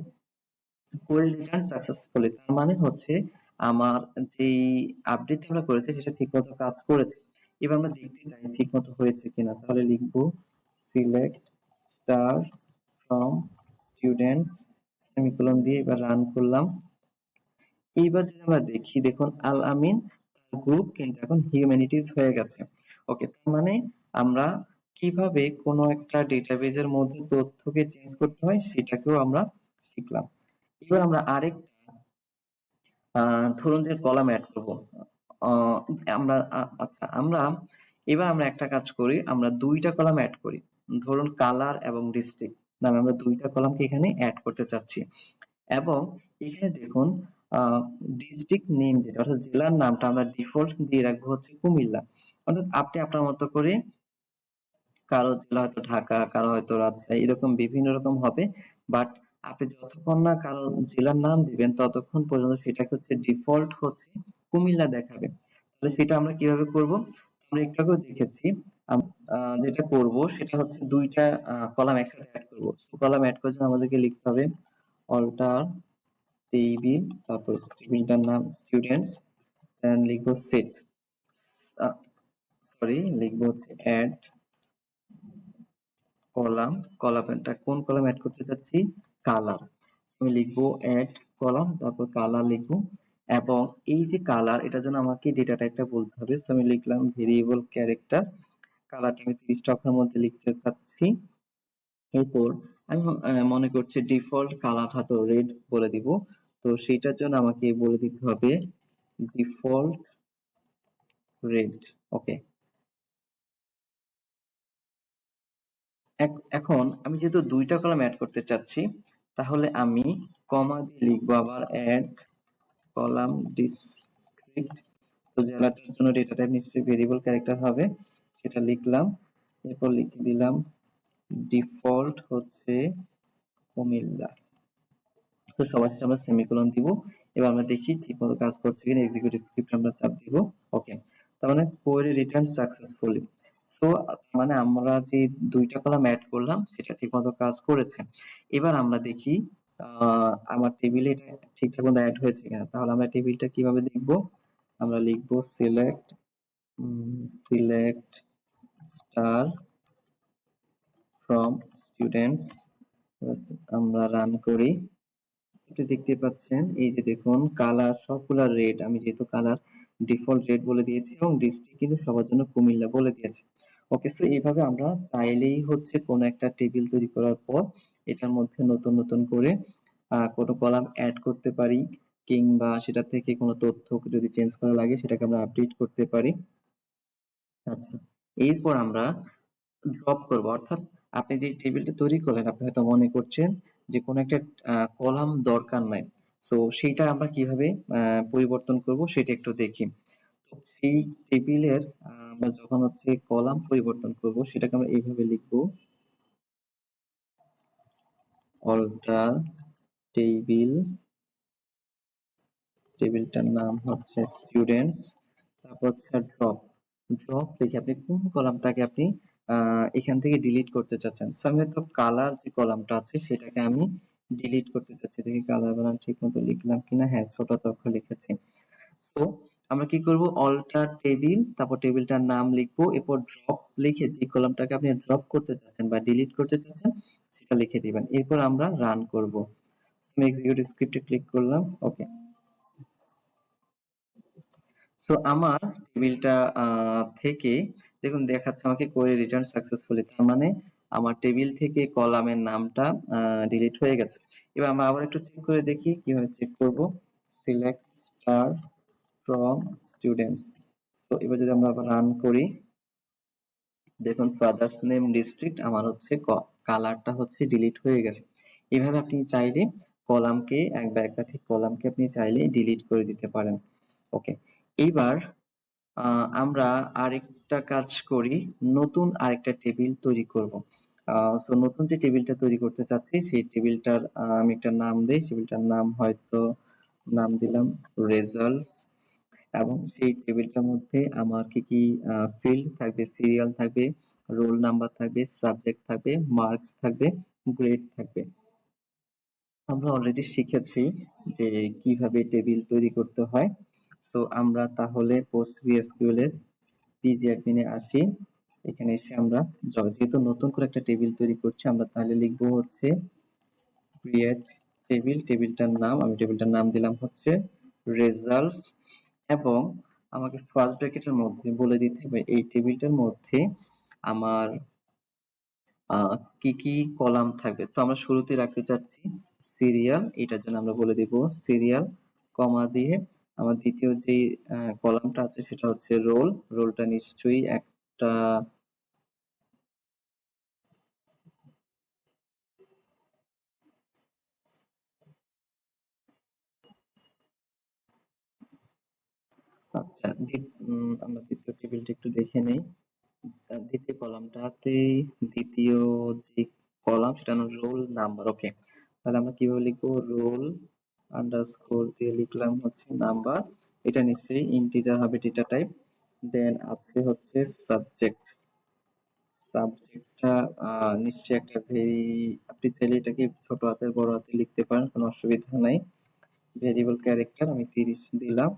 কোয়েরি রিটার্ন সাকসেসফুলি, তার মানে হচ্ছে আমার যেই আপডেট আমরা করেছি সেটা ঠিকমতো কাজ করেছে। এবার আমরা দেখতে চাই ঠিকমতো হয়েছে কিনা, তাহলে লিখবো select star from students semicolon দিয়ে এবার রান করলাম। এইবার যদি আমরা দেখি, দেখুন আল আমিন তার গ্রুপ কিন্তু এখন হিউম্যানিটিজ হয়ে গেছে। ওকে, তার মানে আমরা কিভাবে কোনো একটা ডেটাবেজের মধ্যে তথ্যকে চেঞ্জ করতে হয় সেটাকেও আমরা শিখলাম। এবার আমরা আরেকটা ধরুন যে কলাম অ্যাড করব। আহ, আমরা আচ্ছা আমরা এবার আমরা একটা কাজ করি, আমরা দুইটা কলাম অ্যাড করি। ধরুন কালার এবং ডিস্ট্রিক্ট নামে আমরা দুইটা কলামকে এখানে অ্যাড করতে চাচ্ছি। এবং এখানে দেখুন ডিস্ট্রিক্ট নেম যেটা অর্থাৎ জেলার নামটা আমরা ডিফল্ট দিয়ে রাখবো হচ্ছে কুমিল্লা। অর্থাৎ আপনি আপনার মতো করে, কারো জেলা হয়তো ঢাকা, কারো হয়তো রাজশাহী, এরকম বিভিন্ন রকম হবে। বাট আপনি যতক্ষণ না কারো জেলার নাম দিবেন ততক্ষণ পর্যন্ত সেটাকে হচ্ছে ডিফল্ট হচ্ছে কুমিল্লা দেখাবে। তাহলে সেটা আমরা কিভাবে করব? আমরা একটু আগেও দেখেছি। যেটা করব সেটা হচ্ছে দুইটা কলাম একসাথে অ্যাড করব। কলাম অ্যাড করার জন্য আমাদেরকে লিখতে হবে অল্টার টেবিল, তারপর টেবিলটার নাম স্টুডেন্টস, দেন লিখবো সেট, সরি লিখবো হচ্ছে অ্যাড কলাম। কলামটা কোন কলাম অ্যাড করতে চাচ্ছি? কালার। আমি লিখবো অ্যাড কলাম, তারপর কালার লিখবো। এবং এই যে কালার, এটার জন্য আমাকে ডেটা টাইপটা বলতে হবে। তো আমি লিখলাম ভেরিয়েবল ক্যারেক্টার। কালারটা আমি 30 টা অক্ষরের মধ্যে লিখতে চাচ্ছি। এরপর আমি মনে করছি ডিফল্ট কালার হয়তো রেড বলে দিব। তো সেইটার জন্য আমাকে বলে দিতে হবে ডিফল্ট রেড। ওকে, এখন আমি যেহেতু দুইটা কলাম অ্যাড করতে চাচ্ছি তাহলে আমি কমা দিয়ে লিখবো আবার অ্যাড কলাম ডিস্ট্রিক্ট। তো জেলাটার জন্য ডেটা টাইপ নিশ্চয়ই ভেরিয়েবল ক্যারেক্টার হবে, সেটা লিখলাম। এরপর লিখে দিলাম ডিফল্ট হচ্ছে কুমিল্লা। তো সবার শেষে আমরা সেমিকোলন দিব। এবার আমরা দেখি ঠিকমতো কাজ করছে কিনা, এক্সিকিউট স্ক্রিপ্ট আমরা চাপ দিব। ওকে, তার মানে কোয়েরি রিটার্ন সাকসেসফুলি। সো মানে আমরা যে দুইটা কলাম অ্যাড করলাম সেটা ঠিকমতো কাজ করেছে। এবার আমরা দেখি আমার টেবিলে এটা ঠিকঠাক মতো অ্যাড হয়েছে কিনা। তাহলে আমরা টেবিলটা কিভাবে দেখব? আমরা লিখব সিলেক্ট স্টার ফ্রম স্টুডেন্টস। আমরা রান করি। আপনি দেখতে পাচ্ছেন এই যে দেখুন কালার সবগুলা রেড, আমি যেহেতু কালার ডিফল্ট রেড বলে দিয়েছি এবং ডিস্ট্রিক্ট কিন্তু সবার জন্য কুমিল্লা বলে দিয়েছি। ওকে, তো এইভাবে আমরা চাইলেই হচ্ছে কোনো একটা টেবিল তৈরি করার পর এটার মধ্যে নতুন নতুন করে কোনো কলাম অ্যাড করতে পারি, কিংবা সেটা থেকে কোনো তথ্য যদি চেঞ্জ করা লাগে সেটাকে আমরা আপডেট করতে পারি। আচ্ছা, এরপর আমরা ড্রপ করব, অর্থাৎ আপনি যে টেবিলটা তৈরি করলেন আপনি হয়তো মনে করছেন যে কোনো একটা কলাম দরকার নাই। সো সেইটা আমরা কিভাবে পরিবর্তন করব সেটা একটু দেখি। তো সেই টেবিলের আমরা যখন হচ্ছে কলাম পরিবর্তন করব সেটাকে আমরা এইভাবে লিখব, অল্টার টেবিল, টেবিলটার নাম হচ্ছে স্টুডেন্টস, তারপর হচ্ছে ড্রপ। ড্রপ লিখে আপনি কোন কলামটাকে আপনি এখান থেকে ডিলিট করতে চাচ্ছেন। সো আমি হয়তো কালার যে কলামটা আছে সেটাকে আমি ডিলিট করতে চাচ্ছি। দেখি কালার বানান ঠিক মতো লিখলাম কিনা। হ্যাঁ, ছোট অক্ষর লিখেছি। তো আমরা কি করব, অল্টার টেবিল, তারপর টেবিলটার নাম লিখবো, এরপর ড্রপ লিখে যে কলামটাকে আপনি ড্রপ করতে চাচ্ছেন বা ডিলিট করতে চাচ্ছেন সেটা লিখে দিবেন। এরপর আমরা রান করব। এক্সিকিউট স্ক্রিপ্টে ক্লিক করলাম। ওকে, সো আমার টেবিলটা থেকে দেখুন দেখাচ্ছে আমাকে কোয়েরি রিটার্ন সাকসেসফুলি, তার মানে আমার টেবিল থেকে কলামের নামটা ডিলিট হয়ে গেছে। এবার আমরা আবার একটু চেক করে দেখি, কিভাবে চেক করব। Select star from students. তো এবার যদি আমরা আবার রান করি, দেখুন ফাদার্স নেম ডিস্ট্রিক্ট আমার হচ্ছে কালারটা হচ্ছে ডিলিট হয়ে গেছে। এভাবে আপনি চাইলে কলামকে এক বা একাধিক কলামকে আপনি চাইলে ডিলিট করে দিতে পারেন। ওকে, এইবার আমরা আরেকটা কাজ করি, নতুন আরেকটা টেবিল তৈরি করব। সো নতুন যে টেবিলটা তৈরি করতে চাচ্ছি সেই টেবিলটার আমি একটা নাম দেই। টেবিলটার নাম হয়তো নাম দিলাম রেজাল্টস, এবং সেই টেবিলটার মধ্যে আমার কি কি ফিল্ড থাকবে, সিরিয়াল থাকবে, রোল নাম্বার থাকবে, সাবজেক্ট থাকবে, মার্কস থাকবে, গ্রেড থাকবে। আমরা অলরেডি শিখেছি যে কিভাবে টেবিল তৈরি করতে হয়। সো আমরা তাহলে PostgreSQL এর পিজি অ্যাডমিনে আসি। এখানে এসে আমরা যেহেতু নতুন করে একটা টেবিল তৈরি করছি, আমরা তাহলে লিখবো হচ্ছে ক্রিয়েট টেবিল। টেবিলটার নাম, আমি টেবিলটার নাম দিলাম হচ্ছে রেজাল্টস, এবং আমাকে ফার্স্ট ব্র্যাকেটের মধ্যে বলে দিতে হবে এই টেবিলটার মধ্যে আমার কি কি কলাম থাকবে। তো আমরা শুরুতে রাখতে চাচ্ছি সিরিয়াল, এটার জন্য আমরা বলে দিব সিরিয়াল, কমা দিয়ে আমার দ্বিতীয় যে কলামটা আছে সেটা হচ্ছে রোল। রোলটা নিশ্চয়ই একটা আচ্ছা, আমরা দ্বিতীয় টেবিলটা একটু দেখে নেই। দ্বিতীয় কলামটাতে দ্বিতীয় যে কলাম সেটা হলো রোল নাম্বার। ওকে, তাহলে আমরা কিভাবে লিখবো, রোল আন্ডারস্কোর দিয়ে লিখলাম হচ্ছে নাম্বার। এটা নিশ্চয়ই ইন্টিজার হবে ডেটা টাইপ। দেন আছে হচ্ছে সাবজেক্ট। সাবজেক্টটা নিশ্চয়ই একটা আপনি চাইলে এটাকে ছোট হাতের বড় হাতে লিখতে পারেন, কোনো অসুবিধা নাই। ভেরিয়েবল ক্যারেক্টার আমি 30 দিলাম।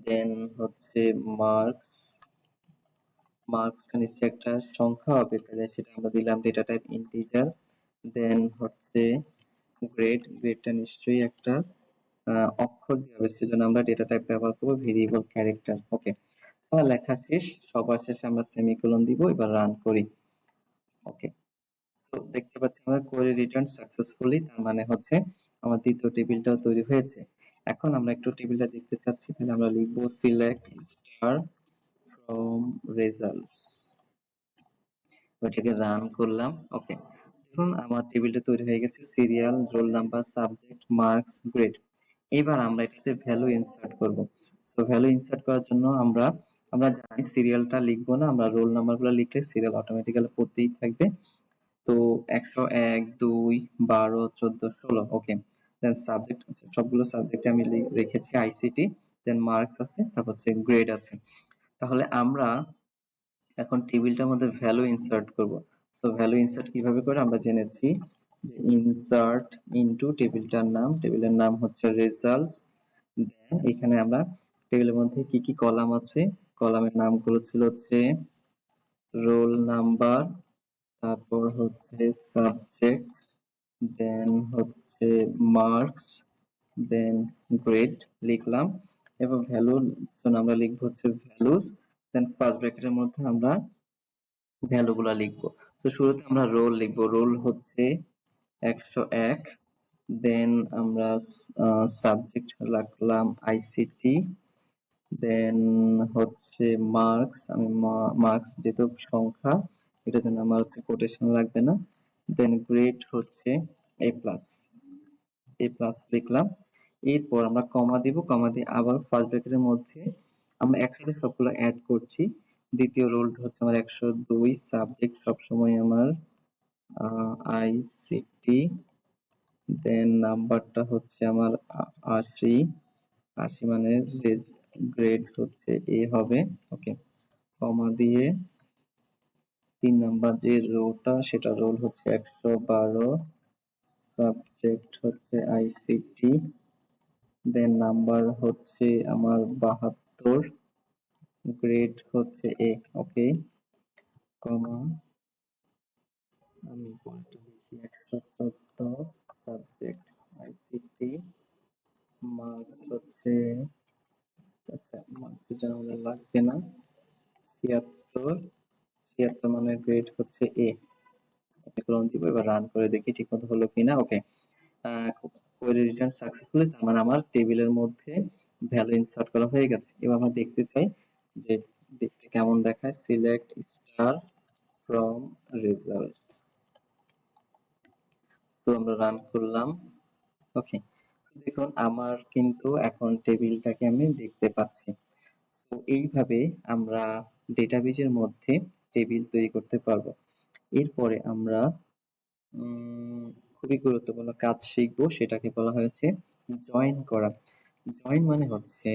দেন হচ্ছে মার্কস। মার্কসটা নিশ্চয়ই একটা সংখ্যা হবে, তাহলে সেটা আমরা দিলাম ডেটা টাইপ ইন্টিজার। দেন হচ্ছে গ্রেড। গ্রেডটা নিশ্চয়ই একটা অক্ষর দিয়ে হবে, সেজন্য আমরা ডেটা টাইপ ব্যবহার করবো ভেরিয়েবল ক্যারেক্টার। ওকে, আমার লেখা শেষ। সবার শেষে আমরা সেমিকোলন দিব। এবার রান করি। ওকে, তো দেখতে পাচ্ছি আমরা কোয়েরি রিটার্ন সাকসেসফুলি, তার মানে হচ্ছে আমার দ্বিতীয় টেবিলটাও তৈরি হয়েছে। এখন আমরা একটু টেবিলটা দেখতে চাচ্ছি, তাহলে আমরা লিখবো সিলেক্ট স্টার ফ্রম রেজাল্টস। ওইটাকে রান করলাম। ওকে, দেখুন আমার টেবিলটা তৈরি হয়ে গেছে, serial, roll number, subject, marks, grade. এবার আমরা এটাতে ভ্যালু ইনসার্ট করব। সো ভ্যালু ইনসার্ট করার জন্য আমরা আমরা জানি সিরিয়ালটা লিখবো না, আমরা রোল নাম্বারগুলো লিখলে সিরিয়াল অটোমেটিক্যালি পড়তেই থাকবে। তো 101, 2, 12, 14, 16। ওকে, দেন সাবজেক্ট, সবগুলো সাবজেক্টে আমি রেখেছি আইসিটি, দেন মার্কস আছে, তারপর হচ্ছে গ্রেড আছে। তাহলে আমরা এখন টেবিলটার মধ্যে ভ্যালু ইনসার্ট করব। সো ভ্যালু ইনসার্ট কিভাবে করে আমরা জেনেছি যে ইনসার্ট ইনটু টেবিলের নাম হচ্ছে রেজাল্টস। দেন এখানে আমরা টেবিলের মধ্যে কি কি কলাম আছে, কলামের নামগুলো ছিল হচ্ছে রোল নাম্বার, তারপর হচ্ছে সাবজেক্ট, দেন হচ্ছে মার্কস, দেন গ্রেড লিখলাম, এবং ভ্যালু আমরা লিখবো হচ্ছে ভ্যালুস। দেন ফার্স্ট ব্র্যাকেটের মধ্যে আমরা ভ্যালুগুলো লিখবো। তো শুরুতে আমরা রোল লিখবো, রোল হচ্ছে 101। দেন আমরা সাবজেক্ট রাখলাম আইসিটি, দেন হচ্ছে মার্কস, আমি মার্কস যেহেতু সংখ্যা এটার জন্য আমার হচ্ছে কোটেশন লাগবে না। দেন গ্রেড হচ্ছে এ প্লাস লিখলাম। এরপর আমরা কমা দিব, কমা দিয়ে আবার ফার্স্ট ব্র্যাকেটের মধ্যে আমরা একসাথে সবগুলো অ্যাড করছি। দ্বিতীয় রোলটা হচ্ছে আমার 102, সাবজেক্ট সবসময় আমার আইসিটি, দেন নাম্বারটা হচ্ছে আমার 80, 80 মানে গ্রেড হচ্ছে এ হবে। ওকে, কমা দিয়ে 3 নাম্বার যে রোটা সেটা রোল হচ্ছে 112, সাবজেক্ট হচ্ছে আইসিটি, দেন নাম্বার হচ্ছে আমার 72, গ্রেড হচ্ছে এ। ওকে, কমা আমি পরেরটা লিখি 114, সাবজেক্ট আইসিটি, মার্কস হচ্ছে, আচ্ছা মার্কসের জন্য আমাদের লাগবে না, 76, 76 মানে গ্রেড হচ্ছে এ। সেমিকোলন দিব, এবার রান করে দেখি ঠিকমতো হলো কিনা। ওকে, কোয়েরি রিটার্ন সাকসেসফুলি, তার মানে আমার টেবিলের মধ্যে ভ্যালু ইনসার্ট করা হয়ে গেছে। এবার আমরা দেখতে চাই যে দেখতে কেমন দেখায়। সিলেক্ট স্টার ফ্রম রেজাল্ট, তো আমরা রান করলাম। ওকে, দেখুন আমার কিন্তু এখন টেবিলটাকে আমি দেখতে পাচ্ছি। তো এইভাবে আমরা ডেটাবেজের মধ্যে টেবিল তৈরি করতে পারবো। এরপরে আমরা খুবই গুরুত্বপূর্ণ কাজ শিখবো, সেটাকে বলা হয়েছে জয়েন করা। জয়েন মানে হচ্ছে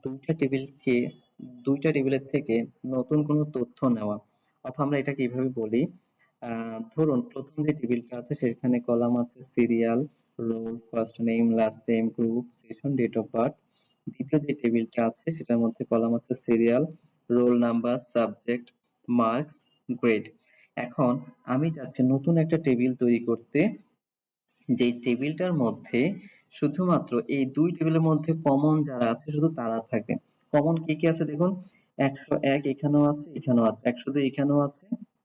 দুইটা টেবিলের থেকে নতুন কোনো তথ্য নেওয়া, অথবা আমরা এটাকে এইভাবে বলি, ধরুন প্রথম যে টেবিলটা আছে সেখানে কলাম আছে serial, roll, first name, last name, group, session, date of birth. দ্বিতীয় যে টেবিলটা আছে সেটার মধ্যে কলাম আছে serial, roll number, subject, marks, grade. এখন আমি চাচ্ছি নতুন একটা টেবিল তৈরি করতে, যেই টেবিলটার মধ্যে শুধুমাত্র এই দুই টেবিলের মধ্যে কমন যারা আছে শুধু তারা থাকবে। কমন কি কি আছে দেখুন, 101 এখানেও আছে, এখানেও আছে, 102 এখানেও আছে,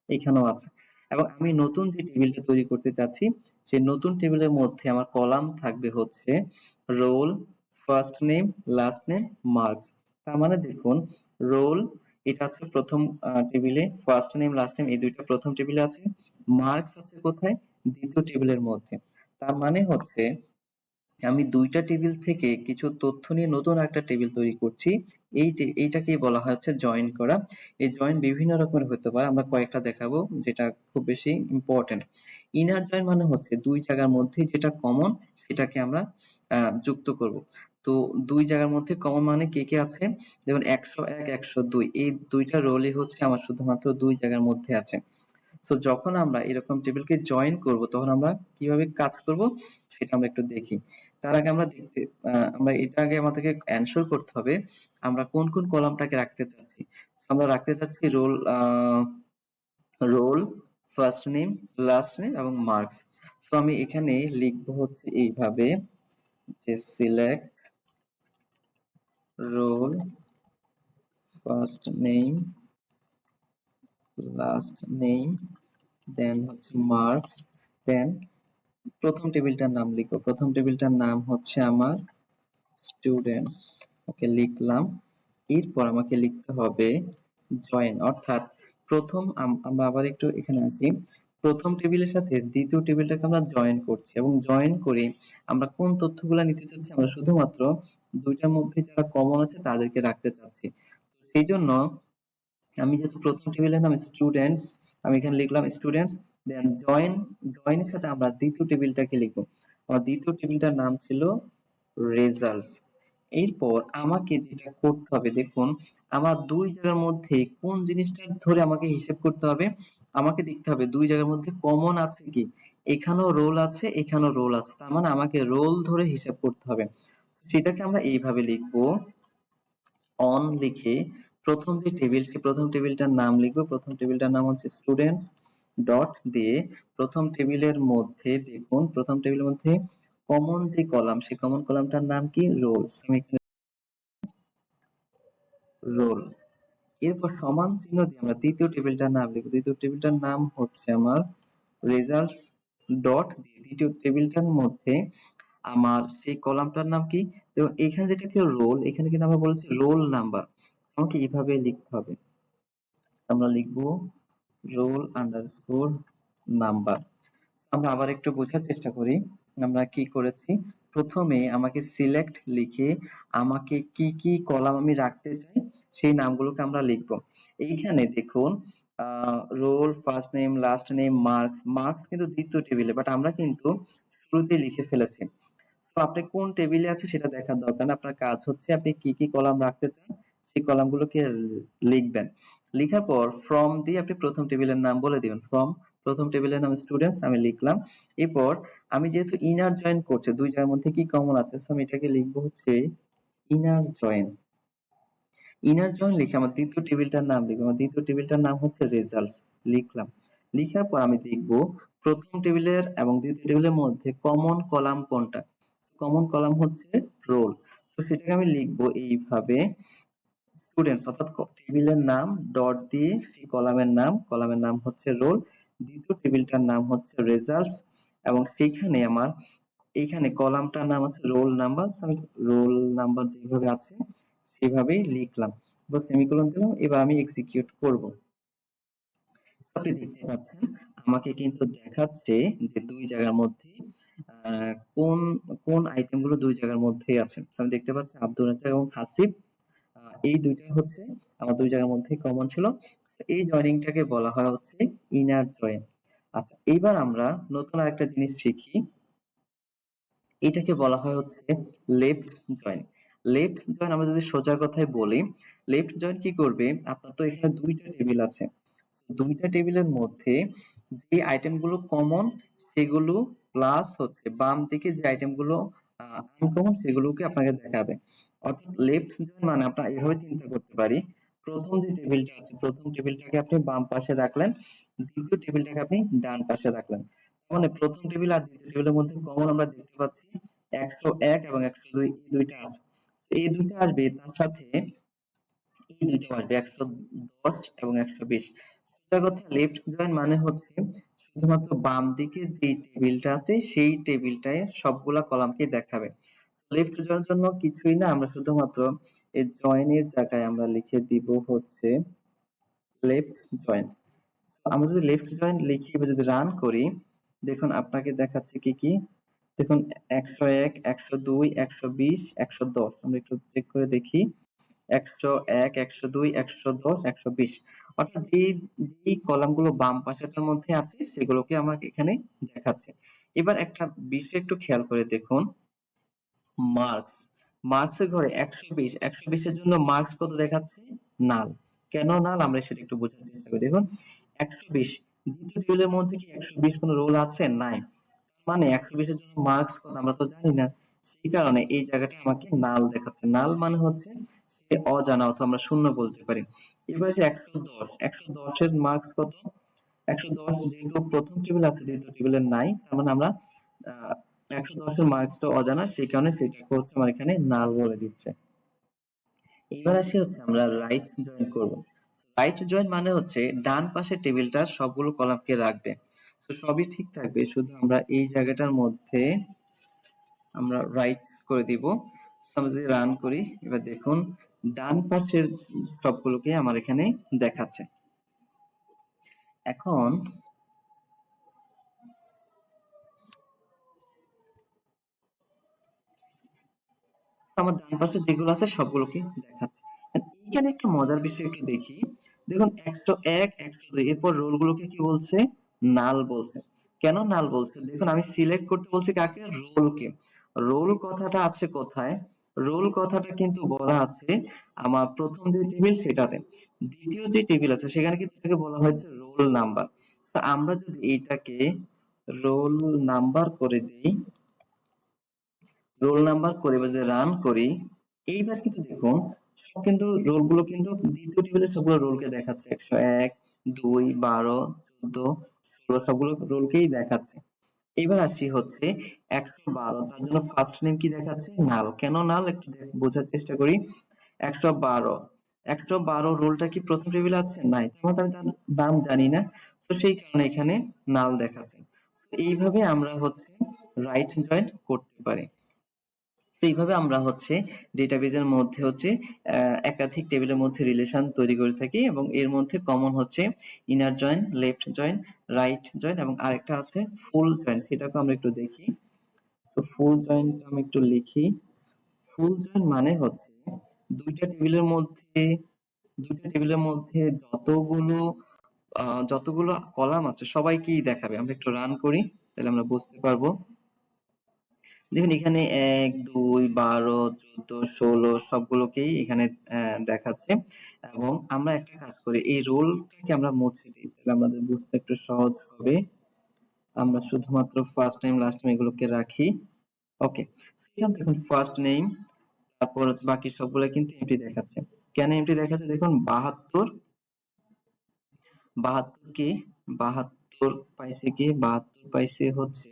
এখানেও আছে। এবং আমি নতুন যে টেবিলটা তৈরি করতে চাচ্ছি সেই নতুন টেবিলের মধ্যে আমার কলাম থাকবে হচ্ছে roll, first name, last name, marks. তার মানে দেখুন, রোল এটা হচ্ছে প্রথম টেবিলে, ফার্স্ট নেম লাস্ট নেম এই দুইটা প্রথম টেবিলে আছে, মার্কস আছে কোথায়, দ্বিতীয় টেবিলের মধ্যে। তার মানে হচ্ছে আমি দুইটা টেবিল থেকে কিছু তথ্য নিয়ে নতুন একটা টেবিল তৈরি করছি। এইটাকেই বলা হয় হচ্ছে জয়েন করা। এই জয়েন বিভিন্ন রকমের হতে পারে, আমরা কয়েকটা দেখাবো যেটা খুব বেশি ইম্পর্টেন্ট। ইনার জয়েন মানে হচ্ছে দুই জায়গার মধ্যে যেটা কমন সেটাকে আমরা যুক্ত করব। তো দুই জায়গার মধ্যে কমন মানে কে কে আছে, যেমন 101, 102 এই দুইটা রোলই হচ্ছে আমার শুধুমাত্র দুই জায়গার মধ্যে আছে। সো যখন আমরা এরকম টেবিলকে জয়েন করব তখন আমরা কিভাবে কাজ করব সেটা আমরা একটু দেখি। তার আগে আমরা এটা আগে আমাদেরকে এনশিওর করতে হবে আমরা কোন কোন কলামটাকে রাখতে চাচ্ছি। So, আমরা রাখতে চাচ্ছি roll, first name, last name এবং মার্কস। সো আমি এখানে লিখবো হচ্ছে এইভাবে যে select roll, first name, last name, then হচ্ছে মার্কস, দেন প্রথম টেবিলটার নাম লিখবো। প্রথম টেবিলটার নাম হচ্ছে আমার স্টুডেন্টস। ওকে, লিখলাম। এরপর আমাকে লিখতে হবে জয়েন, অর্থাৎ আমরা আবার একটু এখানে আসি। প্রথম টেবিলের সাথে দ্বিতীয় টেবিলটাকে আমরা জয়েন করছি, এবং জয়েন করে আমরা কোন তথ্যগুলো নিতে চাচ্ছি, আমরা শুধুমাত্র দুইটার মধ্যে যারা কমন আছে তাদেরকে রাখতে চাচ্ছি। সেই জন্য আমি যেহেতু প্রথম টেবিলের নাম স্টুডেন্টস, আমি এখানে লিখলাম স্টুডেন্টস, দেন জয়েনের সাথে আমরা দ্বিতীয় টেবিলটাকে লিখবো। আমার দ্বিতীয় টেবিলটার নাম ছিল রেজাল্ট। এরপর আমাকে যেটা করতে হবে দেখুন, আমার ২ জায়গার মধ্যে কোন জিনিসটা ধরে আমাকে হিসেব করতে হবে? আমাকে দেখতে হবে ২ জায়গার মধ্যে কমন আছে কি? এখানেও রোল আছে, এখানেও রোল আছে। তার মানে আমাকে রোল ধরে হিসাব করতে হবে। সেটাকে আমরা এইভাবে লিখবো, অন লিখে প্রথম যে টেবিলটি, প্রথম টেবিলটার নাম লিখবো। প্রথম টেবিলটার নাম হচ্ছে স্টুডেন্টস, ডট দিয়ে প্রথম টেবিলের মধ্যে দেখুন, প্রথম টেবিলের মধ্যে কমন যে কলাম, সেই কমন কলামটার নাম কি? রোলস। আমি এখানে রোল। এরপর সমান চিহ্ন দিয়ে আমরা দ্বিতীয় টেবিলটার নাম লিখব। দ্বিতীয় টেবিলটার নাম হচ্ছে আমার রেজাল্টস, ডট দিয়ে দ্বিতীয় টেবিলটার মধ্যে আমার সেই কলামটার নাম কি? তো এখানে যেটা কি রোল, এখানে কিন্তু আমরা বলেছি রোল নাম্বার। আমাকে এভাবে লিখতে হবে। আমরা লিখব রোল আন্ডারস্কোর নাম্বার। আমরা আবার একটু বোঝার চেষ্টা করি আমরা কি করেছি। প্রথমে আমাকে সিলেক্ট লিখে আমাকে কি কি কলাম আমি রাখতে চাই সেই নামগুলোকে আমরা লিখব। এইখানে দেখুন roll, first name, last name, marks. Marks কিন্তু দ্বিতীয় টেবিলে, বাট আমরা কিন্তু শুরুতে লিখে ফেলেছি। তো আপনি কোন টেবিলে আছে সেটা দেখার দরকার না। আপনার কাজ হচ্ছে আপনি কি কি কলাম রাখতে চান সেই কলামগুলোকে লিখবেন। লিখার পর ফ্রম দিয়ে আপনি প্রথম টেবিলের নাম বলে দিবেন। ফ্রম প্রথম টেবিলের নাম স্টুডেন্টস আমি লিখলাম। এরপর আমি যেহেতু ইনার জয়েন করছে, দুই জায়গার মধ্যে কি কমন আছে, সো আমি এটাকে লিখবো হচ্ছে ইনার জয়েন। ইনার জয়েন লিখে আমার দ্বিতীয় টেবিলটার নাম লিখবো। আমার দ্বিতীয় টেবিলটার নাম হচ্ছে রেজাল্ট। লিখলাম। লিখার পর আমি দেখব প্রথম টেবিলের এবং দ্বিতীয় টেবিলের মধ্যে কমন কলাম কোনটা। কমন কলাম হচ্ছে রোল। তো সেটাকে আমি লিখবো এইভাবে, স্টুডেন্টস অর্থাৎ টেবিলের নাম ডট দিয়ে সেই কলামের নাম হচ্ছে রোল, দ্বিতীয় টেবিলটার নাম হচ্ছে রেজাল্টস এবং সেইখানে আমার এইখানে কলামটার নাম হচ্ছে রোল নাম্বার। আমি রোল নাম্বার যেভাবে আছে সেভাবেই লিখলাম, বা সেমিকোলন দিলাম। এবার আমি এক্সিকিউট করব। আপনি দেখতে পাচ্ছেন আমাকে কিন্তু দেখাচ্ছে যে দুই জায়গার মধ্যে কোন কোন আইটেমগুলো দুই জায়গার মধ্যে আছে। আমি দেখতে পাচ্ছি আব্দুল রাজ্জাক এবং হাসিব, এই দুইটাই হচ্ছে আমার দুই জায়গার মধ্যে কমন ছিল। এই জয়েনিংটাকে বলা হয় হচ্ছে ইনার জয়েন। আচ্ছা, এইবার আমরা নতুন আরেকটা জিনিস শিখি, এটাকে বলা হয় হচ্ছে লেফট জয়েন। লেফট জয়েন আমরা যদি সোজা কথায় বলি, লেফট জয়েন কি করবে, আপনার তো এখানে দুইটা টেবিল আছে, দুইটা টেবিলের মধ্যে যে আইটেমগুলো কমন সেগুলো প্লাস হচ্ছে বাম দিকে যে আইটেমগুলো আনকমন সেগুলোকে আপনাকে দেখাবে। অর্থাৎ লেফট জয়েন মানে আমরা এভাবে চিন্তা করতে পারি, প্রথম যে টেবিলটা আছে প্রথম টেবিলটাকে আপনি বাম পাশে রাখলেন, দ্বিতীয় টেবিলটাকে আপনি ডান পাশে রাখলেন। মানে প্রথম টেবিল আর দ্বিতীয় টেবিলের মধ্যে কমন আমরা দেখতে পাচ্ছি 101 এবং 102, এই দুইটা আছে। এই দুইটা আসবে, তার সাথে এই দুইটা আসবে 110 এবং 120। সোজা কথা লেফট জয়েন মানে হচ্ছে শুধুমাত্র বাম দিকে যে টেবিলটা আছে সেই টেবিলটায় সবগুলা কলামকে দেখাবে। লেফট জয়েনের জন্য কিছুই না, আমরা শুধুমাত্র এই জয়েনের জায়গায় আমরা লিখে দিব হচ্ছে লেফট জয়েন। আমরা যদি লেফট জয়েন লিখি এবার যদি রান করি, দেখুন আপনাকে দেখাচ্ছে কি কি। দেখুন 101, 102, 120, 110। আমরা একটু চেক করে দেখি। 101, 102, 110, 120। অর্থাৎ যেই কলামগুলো বাম পাশেরটার মধ্যে আছে সেগুলোকে আমাকে এখানে দেখাচ্ছে। এবার একটা বিষয় একটু খেয়াল করে দেখুন, মার্কস, মার্কসের ঘরে 120, 120 এর জন্য মার্কস কত দেখাচ্ছে? নাল। কেন নাল আমরা সেটা একটু বোঝার চেষ্টা করি। দেখুন 120 দ্বিতীয় টেবিলের মধ্যে কি 120 কোনো রোল আছে? নাই। মানে 120 এর জন্য মার্কস কত আমরা তো জানি না। সেই কারণে এই জায়গাটায় আমাকে নাল দেখাচ্ছে। নাল মানে হচ্ছে সে অজানা, অথবা আমরা শূন্য বলতে পারি। এবার যে 110, 110 এর মার্কস কত? 110 যেহেতু প্রথম টেবিল আছে দ্বিতীয় টেবিলের নাই, তার মানে আমরা 110 এর মার্কসটা অজানা, সেই কারণে সেটাকে হচ্ছে আমার এখানে নাল বলে দিচ্ছে। এবার আসি হচ্ছে আমরা রাইট জয়েন করব। রাইট জয়েন মানে হচ্ছে ডান পাশের টেবিলটার সবগুলো কলামকে রাখবে। তো সবই ঠিক থাকবে, শুধু আমরা এই জায়গাটার মধ্যে আমরা রাইট করে দিব। আমরা যদি রান করি এবার দেখুন ডান পাশের সবগুলোকে আমার এখানে দেখাচ্ছে। এখন আমার ডান পাশে যেগুলো আছে সবগুলোকে দেখাচ্ছে। এইখানে একটা মজার বিষয় একটু দেখি। দেখুন 101, 102 এরপর রোল গুলোকে কি বলছে? নাল বলছে। কেন নাল বলছে? দেখুন আমি সিলেক্ট করতে বলছি কাকে? রোলকে। রোল কথাটা আছে কোথায়? রোল কথাটা কিন্তু বলা আছে আমার প্রথম যে টেবিল সেটাতে। দ্বিতীয় যে টেবিল আছে সেখানে কিন্তু এটাকে বলা হয়েছে রোল নাম্বার। তো আমরা যদি এইটাকে রোল নাম্বার করে দেই, রোল নাম্বার করে যদি রান করি, এইবার কিন্তু দেখুন সব কিন্তু রোলগুলো কিন্তু দ্বিতীয় টেবিলে সবগুলো রোলকে দেখাচ্ছে। ১০১, ২, ১২, ১৪, ১৬ সবগুলো রোলকেই দেখাচ্ছে। এবার আসছি হচ্ছে ১১২, তার জন্য ফার্স্ট নেম কি দেখাচ্ছে? নাল। কেন নাল? একটু বোঝার চেষ্টা করি। ১১২, ১১২ রোলটা কি প্রথম টেবিলে আছে? নাই। তার মানে আমি তার নাম জানি না। তো সেই কারণে এখানে নাল দেখাচ্ছে। এইভাবে আমরা হচ্ছে রাইট জয়েন করতে পারি। তো এইভাবে আমরা হচ্ছে ডেটাবেজের মধ্যে হচ্ছে একাধিক টেবিলের মধ্যে রিলেশন তৈরি করে থাকি এবং এর মধ্যে কমন হচ্ছে inner join, left join, right join এবং আরেকটা আছে ফুল জয়েন। সেটাকে আমরা একটু দেখি। তো ফুল জয়েনটা আমি একটু লিখি। ফুল জয়েন মানে হচ্ছে দুইটা টেবিলের মধ্যে দুইটা টেবিলের মধ্যে যতগুলো কলাম আছে সবাইকেই দেখাবে। আমরা একটু রান করি, তাহলে আমরা বুঝতে পারবো। দেখুন এখানে ১, ২, ১২, ১৪, ১৬ সবগুলোকেই এখানে দেখাচ্ছে এবং আমরা একটা কাজ করি, এই রোলটাকে আমরা মুছে দিই। তাহলে আমাদের বুঝতে একটু সহজ হবে। আমরা শুধুমাত্র ফার্স্ট নেম, লাস্ট নেম এগুলোকে রাখি। ওকে। এখানে দেখুন ফার্স্ট নেম, তারপর হচ্ছে বাকি সবগুলো কিন্তু এমটি দেখাচ্ছে। কেন এমটি দেখাচ্ছে? দেখুন ৭২ ৭২ কে ৭২ পাইছে কে? ৭২ পাইছে হচ্ছে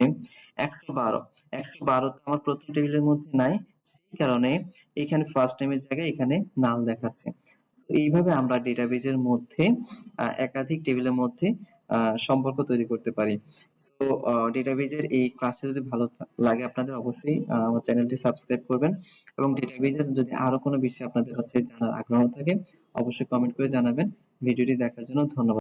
১১২। ১১২ তো আমার প্রথম টেবিলের মধ্যে নাই। সেই কারণে এখানে ফার্স্ট নেমের জায়গায় এখানে নাল দেখাচ্ছে। তো এইভাবে আমরা ডেটাবেজের মধ্যে একাধিক টেবিলের মধ্যে সম্পর্ক তৈরি করতে পারি। তো ডেটাবেজের এই ক্লাসটা যদি ভালো লাগে আপনাদের অবশ্যই আমার চ্যানেলটি সাবস্ক্রাইব করবেন এবং ডেটাবেজের যদি আরো কোনো বিষয় আপনাদের হচ্ছে জানার আগ্রহ থাকে অবশ্যই কমেন্ট করে জানাবেন। ভিডিওটি দেখার জন্য ধন্যবাদ।